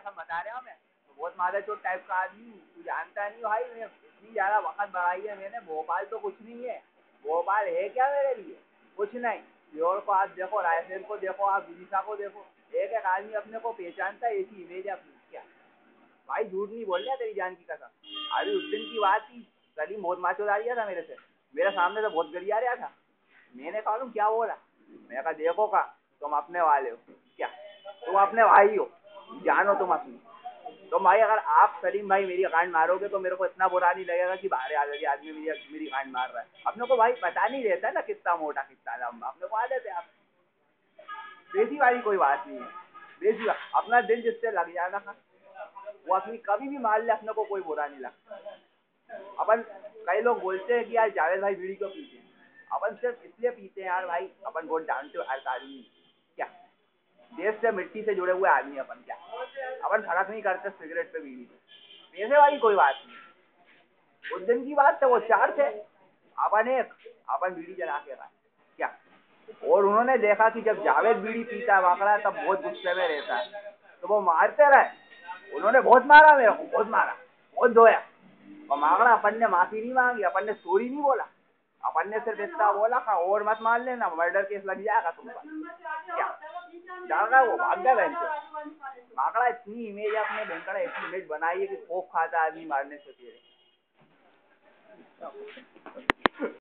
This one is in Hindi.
कसम बता रहा हूँ मैं, तो बहुत मादर चोट टाइप का आदमी हूँ, तू जानता नहीं हो भाई। मैं इतनी ज्यादा वक्त बढ़ाई है मैंने, भोपाल तो कुछ नहीं है, भोपाल है क्या मेरे लिए, कुछ नहीं। योर को आप देखो, रायसेन को देखो, आप उड़ीसा को देखो, एक एक आदमी अपने को पहचानता है, ऐसी इमेज है अपनी क्या। भाई झूठ नहीं बोल रहा तेरी जान की कसम। अभी उस दिन की बात थी, सलीम बहुत माचो आ रहा था मेरे से, मेरे सामने तो बहुत गरिया रहा था। मैंने कहा तुम क्या बोला, मैं कहा देखो का तुम अपने वाले हो क्या, तुम अपने भाई हो, जानो तुम अपनी। तो भाई अगर आप सलीम भाई मेरी गांड मारोगे तो मेरे को इतना बुरा नहीं लगेगा कि बाहर आगे आदमी मेरी गांड मार रहा है। अपने को भाई पता नहीं रहता ना कितना मोटा कितना लंबा, अपने को आदत है। आप बेसी वाली कोई बात नहीं है, बेसी अपना दिल जिससे लग जाए ना, वो अपनी कभी भी मार ले, अपने को कोई बुरा नहीं लगता। अपन कई लोग बोलते हैं कि यार जावेद भाई बीड़ी क्यों पीते हैं, अपन सिर्फ इसलिए पीते हैं यार भाई, अपन बहुत जानते हो हर आदमी क्या, देश से मिट्टी से जुड़े हुए आदमी अपन क्या, अपन फर्क नहीं करते सिगरेट पे बीड़ी पे, पैसे वाली कोई बात नहीं। उस दिन की बात है, वो चार थे, अपन एक, अपन बीड़ी जला के खाए क्या। और उन्होंने देखा कि जब जावेद बीड़ी पीता है वाकड़ा तब बहुत गुस्से में रहता है, तो वो मारते रहे। उन्होंने बहुत मारा मेरे को, बहुत मारा, बहुत धोया। और मांगना अपन ने माफी नहीं मांगी, अपन ने सॉरी नहीं बोला, अपन ने सिर्फ इतना बोला था और मत मान लेना, मर्डर केस लग जाएगा तुम पर क्या। जान रहा है वो भाग गया बहन से। मांगना इतनी इमेज है अपने बहन, ऐसी इमेज बनाई है कि कोक खाता आदमी मारने से तेरे।